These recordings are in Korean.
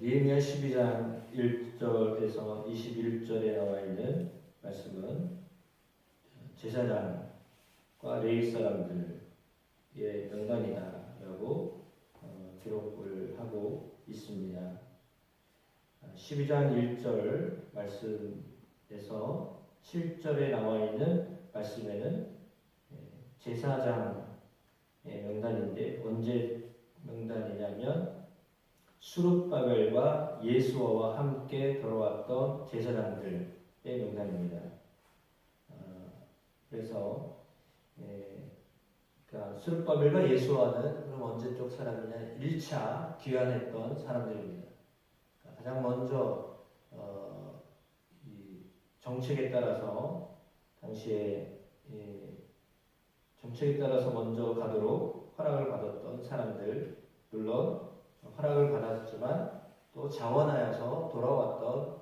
느헤미야 12장 1절에서 21절에 나와 있는 말씀은 제사장과 레위 사람들의 명단이다라고 기록을 하고 있습니다. 12장 1절 말씀에서 7절에 나와 있는 말씀에는 제사장의 명단인데 언제 명단이냐면 스룹바벨과 예수아와 함께 돌아왔던 제사장들의 명단입니다. 그래서 그러니까 스룹바벨과 예수아는 그럼 언제 쪽 사람이냐? 1차 귀환했던 사람들입니다. 그러니까 가장 먼저 이 정책에 따라서 당시에 정책에 따라서 먼저 가도록 허락을 받았던 사람들, 물론 허락을 받았지만 또 자원하여서 돌아왔던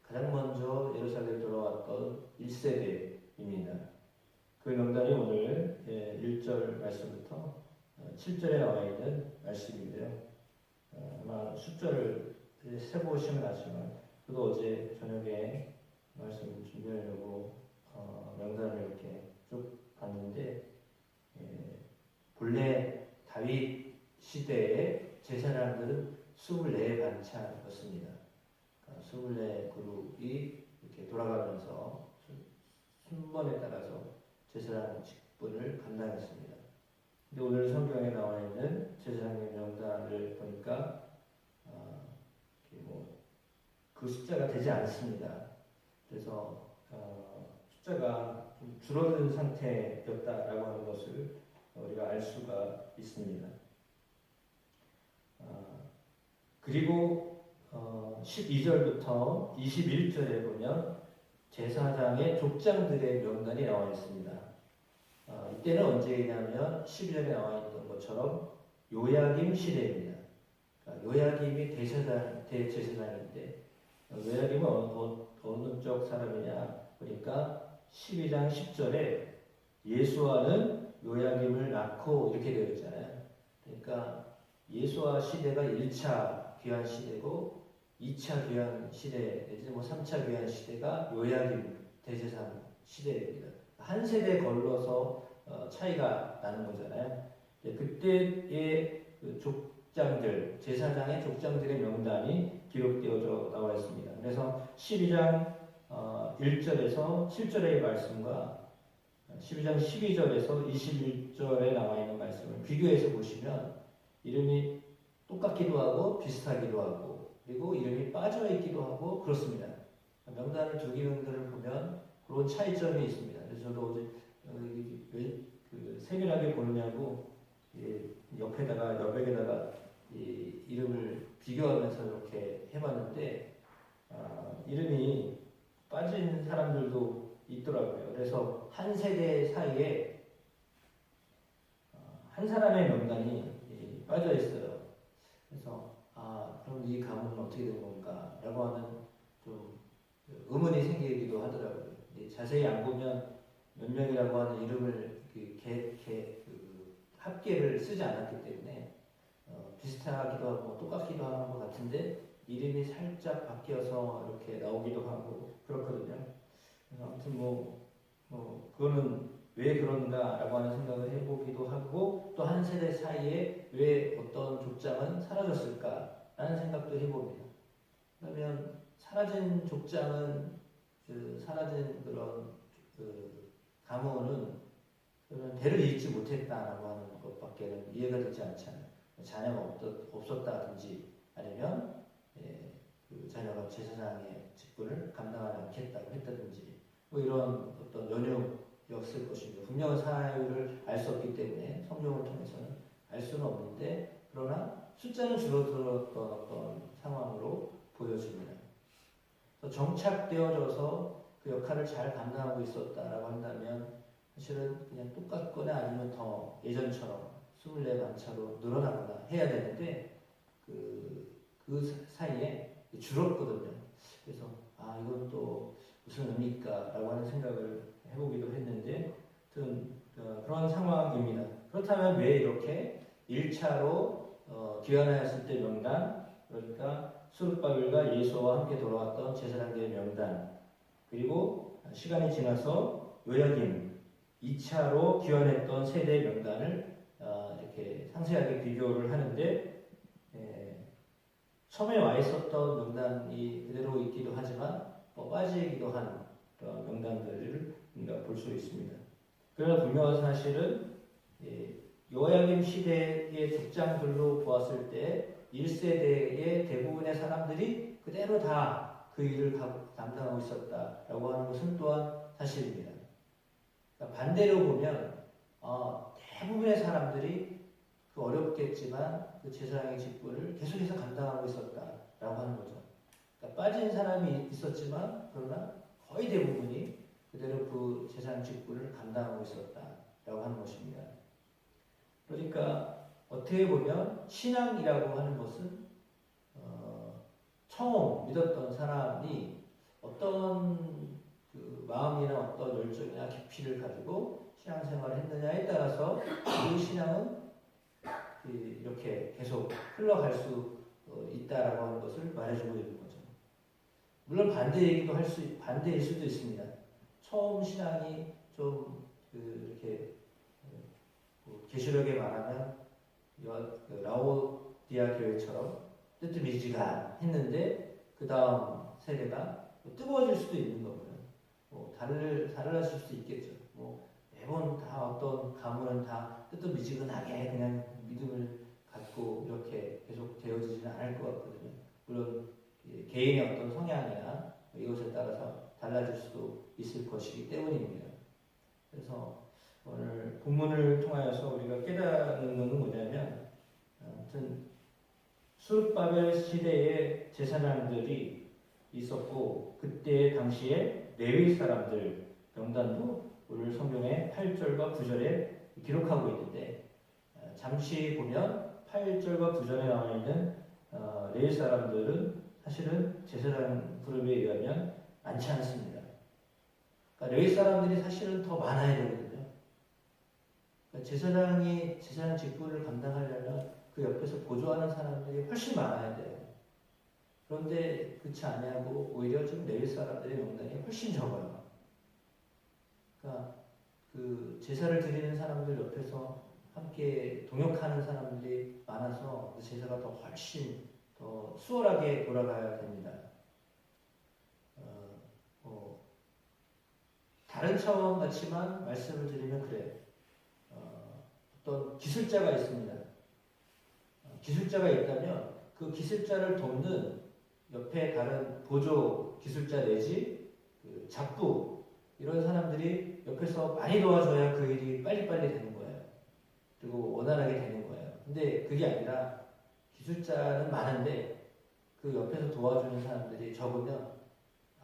가장 먼저 예루살렘에 돌아왔던 1세대입니다. 그 명단이 오늘 1절 말씀부터 7절에 나와 있는 말씀인데요. 아마 숫자를 세보시면 아시지만 저도 어제 저녁에 말씀을 준비하려고 명단을 이렇게 쭉 봤는데 본래 다윗 시대의 제사장들은 24반차였습니다. 24그룹이 이렇게 돌아가면서 순번에 따라서 제사장 직분을 감당했습니다. 근데 오늘 성경에 나와 있는 제사장의 명단을 보니까 그 숫자가 되지 않습니다. 그래서 숫자가 좀 줄어든 상태였다라고 하는 것을 우리가 알 수가 있습니다. 그리고 12절부터 21절에 보면 제사장의 족장들의 명단이 나와 있습니다. 이때는 언제냐면 12절에 나와 있던 것처럼 요야김 시대입니다. 그러니까 요야김이 대제사장인데 요야김은 어느 쪽 사람이냐 보니까 12장 10절에 예수아는 요야김을 낳고 이렇게 되어 있잖아요. 그러니까 예수아 시대가 1차 귀환 시대고 2차 귀환 시대 내지 3차 귀환 시대가 요야김 대제사장 시대입니다. 한 세대 걸러서 차이가 나는 거잖아요. 그때의 그 족장들, 제사장의 족장들의 명단이 기록되어져 나와 있습니다. 그래서 12장 1절에서 7절의 말씀과 12장 12절에서 21절에 나와 있는 말씀을 비교해서 보시면 이름이 똑같기도 하고 비슷하기도 하고 그리고 이름이 빠져 있기도 하고 그렇습니다. 명단을 두 개명들을 보면 그런 차이점이 있습니다. 그래서 저도 어제 왜 세밀하게 보느냐고 옆에다가 여백에다가 이름을 비교하면서 이렇게 해봤는데 이름이 빠진 사람들도 있더라고요. 그래서 한 세대 사이에 한 사람의 명단이 빠져 있어요. 그래서 그럼 이 가문은 어떻게 된 건가? 라고 하는 좀 의문이 생기기도 하더라고요. 자세히 안 보면 몇 명이라고 하는 이름을 합계를 쓰지 않았기 때문에 비슷하기도 하고 똑같기도 하는 것 같은데 이름이 살짝 바뀌어서 이렇게 나오기도 하고 그렇거든요. 아무튼 그거는 왜 그런가라고 하는 생각을 해보기도 하고 또 한 세대 사이에 왜 어떤 족장은 사라졌을까라는 생각도 해봅니다. 그러면 사라진 족장은 사라진 그런 가문은 대를 잇지 못했다라고 하는 것밖에는 이해가 되지 않잖아요. 자녀가 없었다든지 아니면 그 자녀가 제사장의 직분을 감당하지 않겠다고 했다든지 이런 어떤 연유였을 것입니다. 분명한 사유를 알 수 없기 때문에 성경을 통해서는 알 수는 없는데 그러나 숫자는 줄어들었던 어떤 상황으로 보여집니다. 정착되어져서 그 역할을 잘 감당하고 있었다라고 한다면 사실은 그냥 똑같거나 아니면 더 예전처럼 24반차로 늘어나거나 해야 되는데 그 사이에 줄었거든요. 그래서 이건 또 무슨 의미일까 라고 하는 생각을 해보기도 했는데 그런 상황입니다. 그렇다면 왜 이렇게 1차로 귀환하였을 때 명단, 그러니까 수르바벨과 예수와 함께 돌아왔던 제사장들의 명단, 그리고 시간이 지나서 요야김 2차로 귀환했던 세대의 명단을 이렇게 상세하게 비교를 하는데, 처음에 와 있었던 명단이 그대로 있기도 하지만 빠지기도 하는 그런 명단들을 우리가 볼 수 있습니다. 그러나 분명한 사실은 요야김 시대의 족장들로 보았을 때 1세대의 대부분의 사람들이 그대로 다 그 일을 담당하고 있었다라고 하는 것은 또한 사실입니다. 그러니까 반대로 보면 대부분의 사람들이 그 어렵겠지만 그 제사장의 직분을 계속해서 감당하고 있었다라고 하는 거죠. 그러니까 빠진 사람이 있었지만 그러나 거의 대부분이 그대로 그 제사장 직분을 감당하고 있었다라고 하는 것입니다. 그러니까 어떻게 보면 신앙이라고 하는 것은 처음 믿었던 사람이 어떤 그 마음이나 어떤 열정이나 깊이를 가지고 신앙생활을 했느냐에 따라서 그 신앙은 이렇게 계속 흘러갈 수 있다라고 하는 것을 말해주고 있는 거죠. 물론 반대일 수도 있습니다. 처음 신앙이 좀 이렇게 계시록에 말하면 라오디아 교회처럼 뜨뜻미지가 했는데 그 다음 세대가 뜨거워질 수도 있는 거고요. 달라질 수도 있겠죠. 매번 다 어떤 가문은 다 뜨뜻미지근하게 그냥 믿음을 갖고 이렇게 계속 되어지지는 않을 것 같거든요. 물론 개인의 어떤 성향이나 이것에 따라서 달라질 수도 있을 것이기 때문입니다. 그래서 오늘 본문을 통하여서 우리가 깨닫는 것은 뭐냐면, 아무튼 수르바벨 시대의 제사장들이 있었고 그때 당시에 레위 사람들 명단도 오늘 성경의 8절과 9절에 기록하고 있는데, 잠시 보면 8절과 9절에 나와 있는 레위 사람들은 사실은 제사장 그룹에 의하면 많지 않습니다. 그러니까 레위 사람들이 사실은 더 많아야 되거든요. 그러니까 제사장이 제사장 직분을 감당하려면 그 옆에서 보조하는 사람들이 훨씬 많아야 돼요. 그런데 그렇지 아니하고 오히려 지금 레위 사람들의 명단이 훨씬 적어요. 그러니까 그 제사를 드리는 사람들 옆에서 함께 동역하는 사람들이 많아서 그 제사가 훨씬 더 수월하게 돌아가야 됩니다. 다른 차원 같지만 말씀을 드리면 그래요. 어떤 기술자가 있습니다. 기술자가 있다면 그 기술자를 돕는 옆에 다른 보조 기술자 내지 그 잡부 이런 사람들이 옆에서 많이 도와줘야 그 일이 빨리빨리 되는 거예요. 그리고 원활하게 되는 거예요. 근데 그게 아니라 기술자는 많은데 그 옆에서 도와주는 사람들이 적으면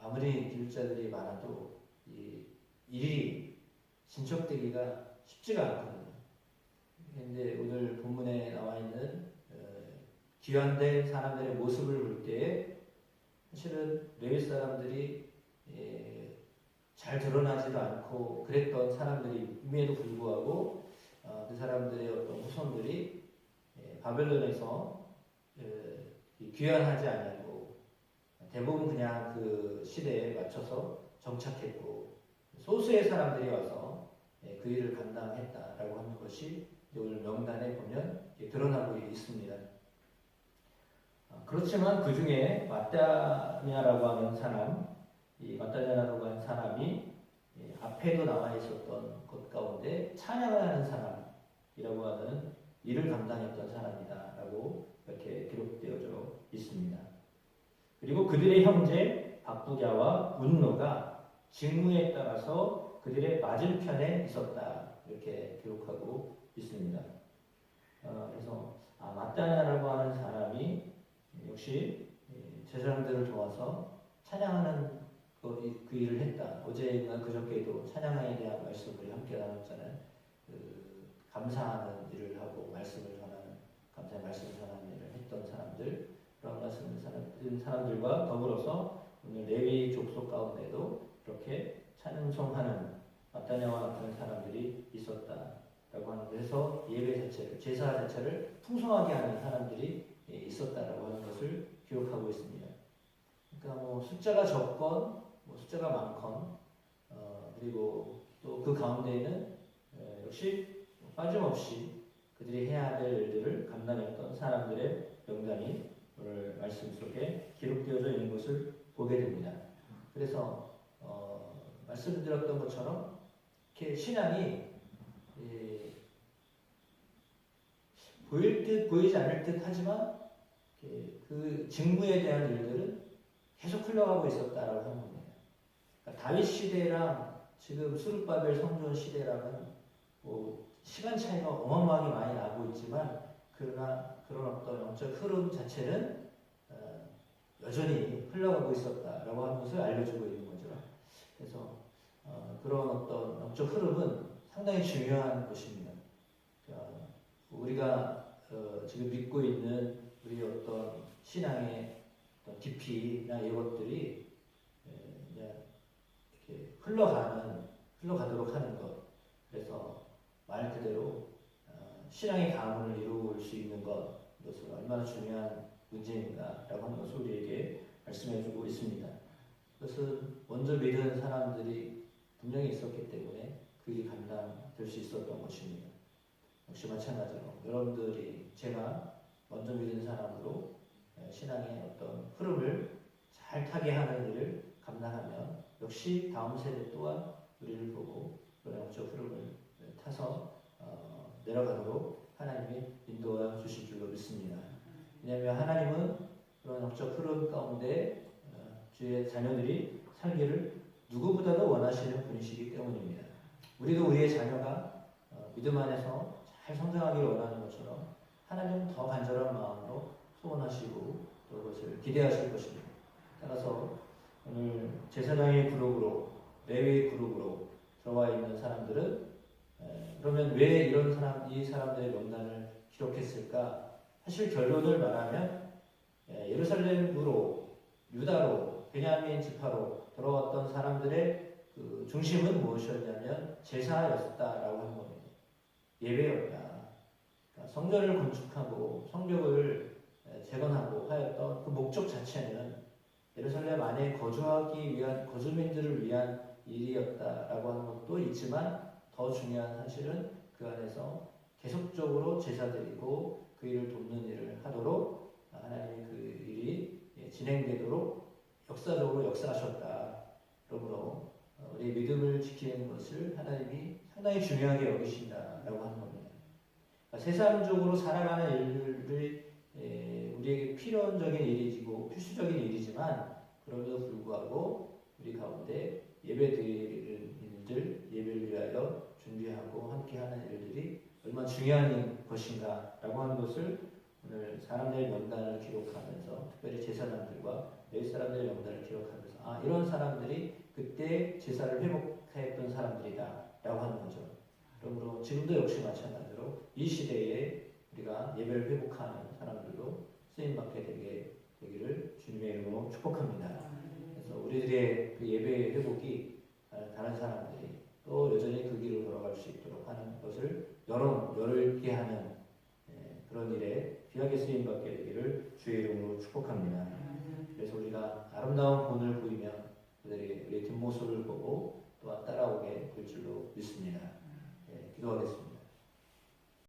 아무리 기술자들이 많아도 이 일이 진척되기가 쉽지가 않거든요. 그런데 오늘 본문에 나와 있는 귀환된 사람들의 모습을 볼 때 사실은 레위 사람들이 잘 드러나지도 않고 그랬던 사람들임에도 불구하고 그 사람들의 어떤 후손들이 바벨론에서 귀환하지 않고 대부분 그냥 그 시대에 맞춰서 정착했고 소수의 사람들이 와서 그 일을 감당했다라고 하는 것이 오늘 명단에 보면 드러나고 있습니다. 그렇지만 그 중에 마따냐라고 하는 사람, 이 마따냐라고 하는 사람이 앞에도 나와 있었던 것 가운데 찬양을 하는 사람이라고 하는 일을 감당했던 사람이다라고 이렇게 기록되어져 있습니다. 그리고 그들의 형제 박부갸와 운노가 직무에 따라서 그들의 맞은편에 있었다 이렇게 기록하고 있습니다. 그래서 마따냐라고 하는 사람이 역시 제사장들을 도와서 찬양하는 그 일을 했다. 어제나 그저께도 찬양에 대한 말씀을 함께 나눴잖아요. 감사하는 일을 하고 말씀을 전하는, 감사의 말씀을 전하는 일을 했던 사람들, 그런 말씀을 사람들과 더불어서 오늘 레위 족속 가운데도 이렇게 찬송하는 마따냐와 같은 사람들이 있었다라고 하는 데서 예배 자체를, 제사 자체를 풍성하게 하는 사람들이 있었다라고 하는 것을 기록하고 있습니다. 그러니까 뭐 숫자가 적건 뭐 숫자가 많건 그리고 또 그 가운데에는 역시 빠짐없이 그들이 해야 될 일들을 감당했던 사람들의 명단이 오늘 말씀 속에 기록되어져 있는 것을 보게 됩니다. 그래서 말씀드렸던 것처럼 이렇게 신앙이 보일 듯 보이지 않을 듯 하지만 그 직무에 대한 일들은 계속 흘러가고 있었다라고 하는 겁니다. 그러니까 다윗 시대랑 지금 스룹바벨 성전 시대랑은 뭐 시간 차이가 어마어마하게 많이 나고 있지만 그러나 그런 어떤 영적 흐름 자체는 여전히 흘러가고 있었다라고 하는 것을 알려주고 있는 거죠. 그래서 그런 어떤 영적 흐름은 상당히 중요한 것입니다. 그러니까 우리가 지금 믿고 있는 우리 어떤 신앙의 어떤 깊이나 이것들이 이렇게 흘러가도록 하는 것. 그래서 말 그대로 신앙의 가문을 이룰 수 있는 것, 이것은 얼마나 중요한 문제인가라고 하는 것을 우리에게 말씀해주고 있습니다. 그것은 먼저 믿은 사람들이 분명히 있었기 때문에 그게 감당될 수 있었던 것입니다. 역시 마찬가지로 여러분들이 제가 먼저 믿은 사람으로 신앙의 어떤 흐름을 잘 타게 하는 일을 감당하면 역시 다음 세대 또한 우리를 보고 그런 영적 흐름을 타서 내려가도록 하나님이 인도하 주실 줄로 믿습니다. 왜냐하면 하나님은 그런 영적 흐름 가운데 주의 자녀들이 살기를 누구보다도 원하시는 분이시기 때문입니다. 우리도 우리의 자녀가 믿음 안에서 잘 성장하기를 원하는 것처럼 하나님은 더 간절한 마음으로 소원하시고 또 그것을 기대하실 것입니다. 따라서 오늘 제사장의 그룹으로 레위 그룹으로 들어와 있는 사람들은 그러면 왜 이 사람들의 명단을 기록했을까? 사실 결론을 말하면 예루살렘으로 유다로 베냐민 지파로 돌아왔던 사람들의 그 중심은 무엇이었냐면 제사였다라고 하는 겁니다. 예배였다. 그러니까 성전을 건축하고 성벽을 재건하고 하였던 그 목적 자체는 예루살렘 안에 거주하기 위한 거주민들을 위한 일이었다라고 하는 것도 있지만 더 중요한 사실은 그 안에서 계속적으로 제사 드리고 그 일을 돕는 일을 하도록 하나님이 그 일이 진행되도록 역사적으로 역사하셨다. 그러므로 우리의 믿음을 지키는 것을 하나님이 상당히 중요하게 여기신다라고 하는 겁니다. 그러니까 세상적으로 살아가는 일들이 우리에게 필연적인 일이고 필수적인 일이지만 그럼에도 불구하고 우리 가운데 예배드리는 일들, 예배를 위하여 준비하고 함께하는 일들이 얼마나 중요한 것인가라고 하는 것을 오늘 사람들의 명단을 기록하면서 특별히 제사장들과 레위 사람들의 명단을 기록하면서 이런 사람들이 그때 제사를 회복했던 사람들이다라고 하는 거죠. 그러므로 지금도 역시 마찬가지로 이 시대에 우리가 예배를 회복하는 사람들로 쓰임받게 되기를 주님의 이름으로 축복합니다. 그래서 우리들의 그 예배 회복이 다른 사람들이 또 여전히 그 길로 돌아갈 수 있도록 하는 것을 열게 하는 그런 일에 귀하게 쓰임받게 되기를 주의 이름으로 축복합니다. 그래서 우리가 아름다운 본을 보이면 그들이 우리의 뒷모습을 보고 또한 따라오게 될 줄로 믿습니다. 기도하겠습니다.